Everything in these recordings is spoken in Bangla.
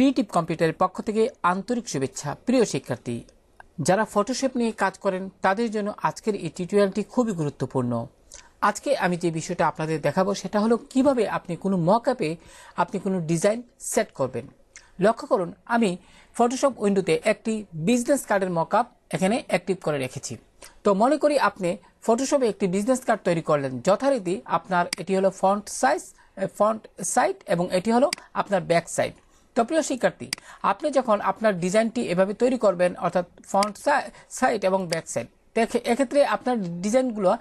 ক্রিয়েটিভ কম্পিউটারের পক্ষ থেকে আন্তরিক শুভেচ্ছা। প্রিয় শিক্ষার্থী, যারা ফটোশপ নিয়ে কাজ করেন তাদের জন্য আজকের এই টিউটোরিয়ালটি খুবই গুরুত্বপূর্ণ। আজকে আমি যে বিষয়টা আপনাদের দেখাবো সেটা হলো কিভাবে আপনি কোনো মকআপে আপনি কোনো ডিজাইন সেট করবেন। লক্ষ্য করুন, আমি ফটোশপ উইন্ডোতে একটি বিজনেস কার্ডের মকআপ এখানে অ্যাক্টিভ করে রেখেছি। তো মনে করি আপনি ফটোশপে একটি বিজনেস কার্ড তৈরি করলেন। যথারীতি আপনার এটি হলো ফন্ট সাইড এবং এটি হলো আপনার ব্যাক সাইড। তো প্রিয় শিক্ষার্থী, আপনি যখন আপনার ডিজাইনটি এভাবে তৈরি করবেন, অর্থাৎ ফন্ট সাইড এবং ব্যাক সাইড, এক্ষেত্রে আপনার ডিজাইনগুলো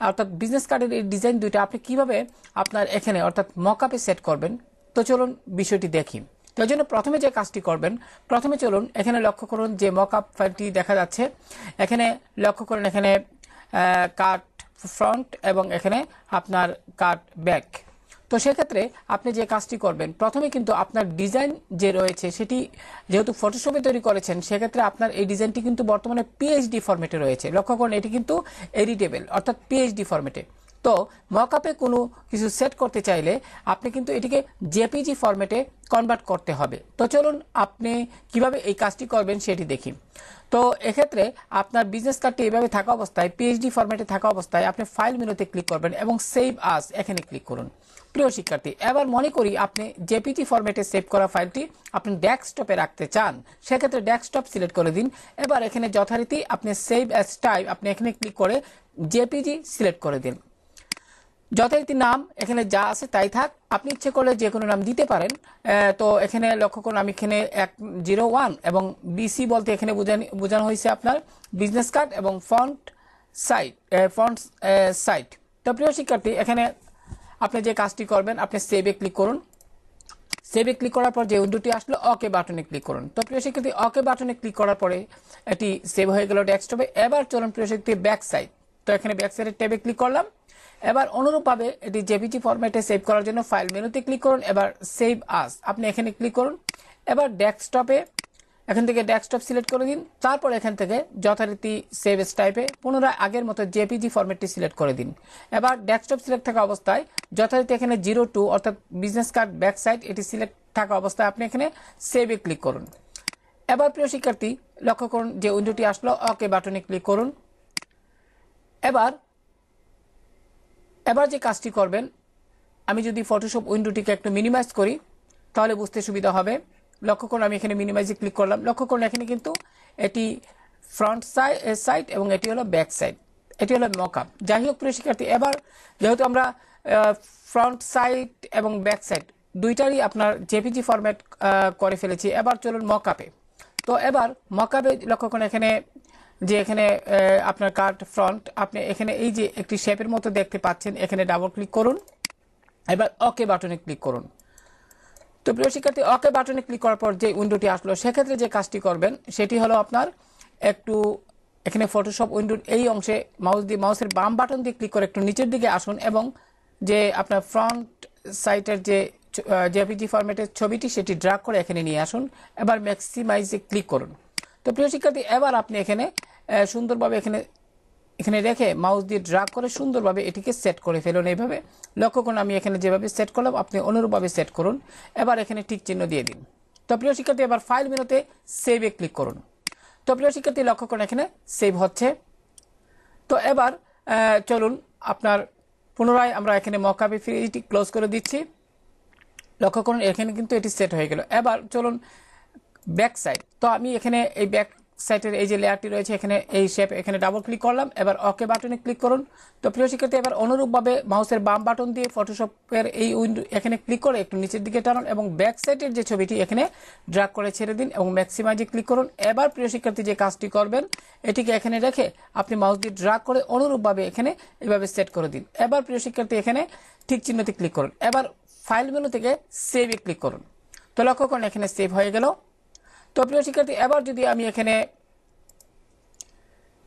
অর্থাৎ বিজনেস কার্ডের এই ডিজাইন দুইটা আপনি কিভাবে আপনার এখানে অর্থাৎ মকআপে সেট করবেন। তো চলুন বিষয়টি দেখি। তো জন্য প্রথমে যে কাজটি করবেন, প্রথমে চলুন এখানে লক্ষ্য করুন যে মকআপ ফাইলটি দেখা যাচ্ছে। এখানে লক্ষ্য করুন, এখানে কাট ফ্রন্ট এবং এখানে আপনার কাট ব্যাক। তো সেক্ষেত্রে আপনি যে কাজটি করবেন, প্রথমে কিন্তু আপনার ডিজাইন যে রয়েছে সেটি যেহেতু ফটোশপে তৈরি করেছেন, সেক্ষেত্রে আপনার এই ডিজাইনটি কিন্তু বর্তমানে পিএইচডি ফরম্যাটে রয়েছে। লক্ষ্য করুন, এটি কিন্তু এডিটেবল অর্থাৎ পিএইচডি ফরম্যাটে। তো মকআপে কোনো কিছু সেট করতে চাইলে আপনি কিন্তু এটিকে জেপিজি ফরম্যাটে কনভার্ট করতে হবে। তো চলুন আপনি কিভাবে এই কাজটি করবেন সেটি দেখি। তো এক্ষেত্রে আপনার বিজনেস কার্ডটি এভাবে থাকা অবস্থায়, পিএইচডি ফরম্যাটে থাকা অবস্থায় আপনি ফাইল মেনুতে ক্লিক করবেন এবং সেভ আস এখানে ক্লিক করুন। প্রিয় শিক্ষার্থী, এবার মনে করি আপনি জেপিজি ফরম্যাটে সেভ করা ফাইলটি আপনি ডেস্কটপে রাখতে চান। সেক্ষেত্রে ডেস্কটপ সিলেক্ট করে দিন। এবার এখানে যথারীতি আপনি সেভ অ্যাজ টাইপ আপনি এখানে ক্লিক করে জেপিজি সিলেক্ট করে দিন। যথারীতি নাম এখানে যা আছে তাই থাক, আপনি ইচ্ছে করলে যে কোনো নাম দিতে পারেন। তো এখানে লক্ষ্য করুন, আমি এখানে 101 এবং বিসি বলতে এখানে বোঝানো হয়েছে আপনার বিজনেস কার্ড এবং ফন্ট সাইট। তো প্রিয় শিক্ষার্থী, এখানে আপনি যে কাজটি করবেন, আপনি সেভে ক্লিক করুন। সেভে ক্লিক করার পর যে উইন্ডোটি আসলো, ওকে বাটনে ক্লিক করুন। তো প্রিয় শিক্ষার্থী, ওকে বাটনে ক্লিক করার পরে এটি সেভ হয়ে গেল ডেস্কটপে। এবার চলুন প্রিয় শিক্ষার্থী ব্যাক সাইড। তো এখানে ব্যাক সাইডের ট্যাবে ক্লিক করলাম। এবার অনুরূপভাবে এটি জেপিজি ফরম্যাটে সেভ করার জন্য ফাইল মেনুতে ক্লিক করুন। এবার সেভ আস আপনি এখানে ক্লিক করুন। এবার ডেস্কটপে এখান থেকে ডেস্কটপ সিলেক্ট করে দিন। তারপর এখান থেকে যথারীতি সেভ এস টাইপে পুনরায় আগের মতো জেপিজি ফরম্যাটটি সিলেক্ট করে দিন। এবার ডেস্কটপ সিলেক্ট থাকা অবস্থায় যথারীতি এখানে 02 অর্থাৎ বিজনেস কার্ড ব্যাক সাইড এটি সিলেক্ট থাকা অবস্থায় আপনি এখানে সেভে ক্লিক করুন। এবার প্রিয় শিক্ষার্থী, লক্ষ্য করুন যে উইন্ডোটি আসলো, ওকে বাটনে ক্লিক করুন। এবার যে কাজটি করবেন, আমি যদি ফটোশপ উইন্ডোটিকে একটু মিনিমাইজ করি তাহলে বুঝতে সুবিধা হবে। লক্ষ্য করুন, আমি এখানে মিনিমাইজে ক্লিক করলাম। লক্ষ্য করুন এখানে কিন্তু এটি ফ্রন্ট সাইড এবং এটি হলো ব্যাক সাইড, এটি হলো মকআপ। যাই হোক প্রিয় শিক্ষার্থী, এবার যেহেতু আমরা ফ্রন্ট সাইড এবং ব্যাক সাইড দুইটারই আপনার জেপিজি ফরম্যাট করে ফেলেছি, এবার চলুন মকআপে। তো এবার মকআপে লক্ষ্য করুন এখানে যে এখানে আপনার কার্ড ফ্রন্ট, আপনি এখানে এই যে একটি শেপের মতো দেখতে পাচ্ছেন, এখানে ডাবল ক্লিক করুন। এবার ওকে বাটনে ক্লিক করুন। তো প্রিয় শিক্ষার্থী, ওকে বাটনে ক্লিক করার পর যে উইন্ডোটি আসলো, সেক্ষেত্রে যে কাজটি করবেন সেটি হলো আপনার একটু এখানে ফটোশপ উইন্ডোর এই অংশে মাউসের বাম বাটন দিয়ে ক্লিক করে একটু নিচের দিকে আসুন এবং যে আপনার ফ্রন্ট সাইটের যে জেপিজি ফরম্যাটের ছবিটি সেটি ড্র্যাগ করে এখানে নিয়ে আসুন। এবার ম্যাক্সিমাইজে ক্লিক করুন। তো প্রিয় শিক্ষার্থী, এবার আপনি এখানে সুন্দরভাবে এখানে রেখে মাউস দিয়ে ড্র্যাগ করে সুন্দরভাবে এটিকে সেট করে ফেলুন। এইভাবে লক্ষ্য করুন, আমি এখানে যেভাবে সেট করলাম আপনি অনুরূপভাবে সেট করুন। এবার এখানে টিক চিহ্ন দিয়ে দিন। তো প্রিয় শিক্ষার্থী, এবার ফাইল মেনুতে সেভে ক্লিক করুন। তো প্রিয় শিক্ষার্থী, লক্ষ্য করুন এখানে সেভ হচ্ছে। তো এবার চলুন আপনার পুনরায় আমরা এখানে মকআপে ফিরে এটি ক্লোজ করে দিচ্ছি। লক্ষ্য করুন এখানে কিন্তু এটি সেট হয়ে গেল। এবার চলুন ব্যাক সাইড। তো আমি এখানে এই ব্যাক সাইটের এই যে লেয়ারটি রয়েছে এখানে এই শেপ, এখানে ডাবল ক্লিক করলাম। এবার ওকে বাটনে ক্লিক করুন। তো প্রিয় শিক্ষার্থী, এবার অনুরূপভাবে মাউসের বাম বাটন দিয়ে ফটোশপের এই উইন্ডো এখানে ক্লিক করে একটু নিচের দিকে টানুন এবং ব্যাক সাইডের যে ছবিটি এখানে ড্র্যাগ করে ছেড়ে দিন এবং ম্যাক্সিমাইজে ক্লিক করুন। এবার প্রিয় শিক্ষার্থী, যে কাজটি করবেন এটিকে এখানে রেখে আপনি মাউস দিয়ে ড্র্যাগ করে অনুরূপভাবে এখানে এভাবে সেট করে দিন। এবার প্রিয় শিক্ষার্থী, এখানে ঠিক চিহ্নতে ক্লিক করুন। এবার ফাইল মেনু থেকে সেভে ক্লিক করুন। তো লক্ষ্য করুন এখানে সেভ হয়ে গেল। তো প্রিয় শিক্ষার্থী, এবার যদি আমি এখানে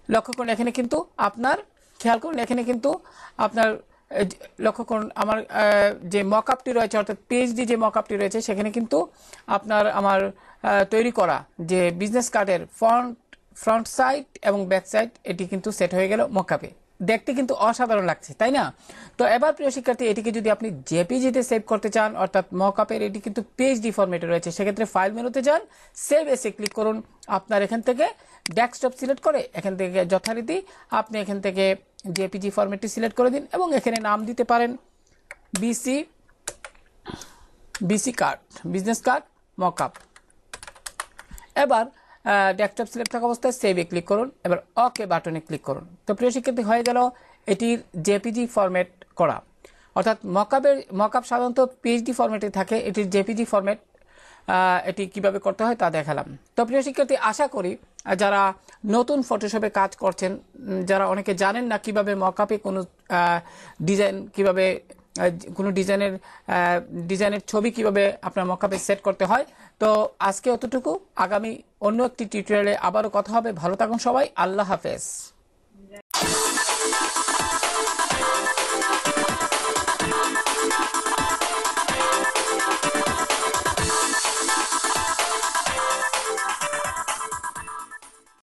লক্ষ্য করুন এখানে কিন্তু আপনার খেয়াল করুন এখানে কিন্তু আপনার লক্ষ্য করুন আমার যে মকআপটি রয়েছে অর্থাৎ পিএইচডি যে মকআপটি রয়েছে সেখানে কিন্তু আপনার আমার তৈরি করা যে বিজনেস কার্ডের ফ্রন্ট সাইড এবং ব্যাক সাইড এটি কিন্তু সেট হয়ে গেল মকআপে। দেখতে কিন্তু অসাধারণ লাগছে, তাই না? তো এবার প্রিয় শিক্ষার্থী, এটিকে যদি আপনি জেপিজিতে সেভ করতে চান, অর্থাৎ মকআপের এটি কিন্তু পিএইচডি ফরম্যাটে রয়েছে, সেক্ষেত্রে ফাইল মেনুতে যান, সেভ এসে ক্লিক করুন। আপনার এখান থেকে ডেস্কটপ সিলেক্ট করে এখান থেকে যথারীতি আপনি এখান থেকে জেপিজি ফরম্যাটটি সিলেক্ট করে দিন এবং এখানে নাম দিতে পারেন BC card, business card mockup. এবার ডেস্কটপ সিলেক্ট থাকা অবস্থায় সেভে ক্লিক করুন, এবার ওকে বাটনে ক্লিক করুন। তো প্রিয় শিক্ষার্থী, হয়ে গেল এটির জেপিজি ফরম্যাট করা। অর্থাৎ মকআপ সাধারণত পিএইচডি ফরম্যাটে থাকে, এটির জেপিজি ফরম্যাট এটি কিভাবে করতে হয় তা দেখালাম। তো প্রিয় শিক্ষার্থী, আশা করি যারা নতুন ফটোশপে কাজ করছেন, যারা অনেকে জানেন না কিভাবে মকআপে কোনো ডিজাইন কিভাবে কোনো ডিজাইনের ছবি কিভাবে আপনার মকআপে সেট করতে হয়, তো আজকে অতটুকু। আগামী অন্য একটি টিউটোরিয়ালে আবারও কথা হবে। ভালো থাকুন সবাই, আল্লাহ হাফেজ।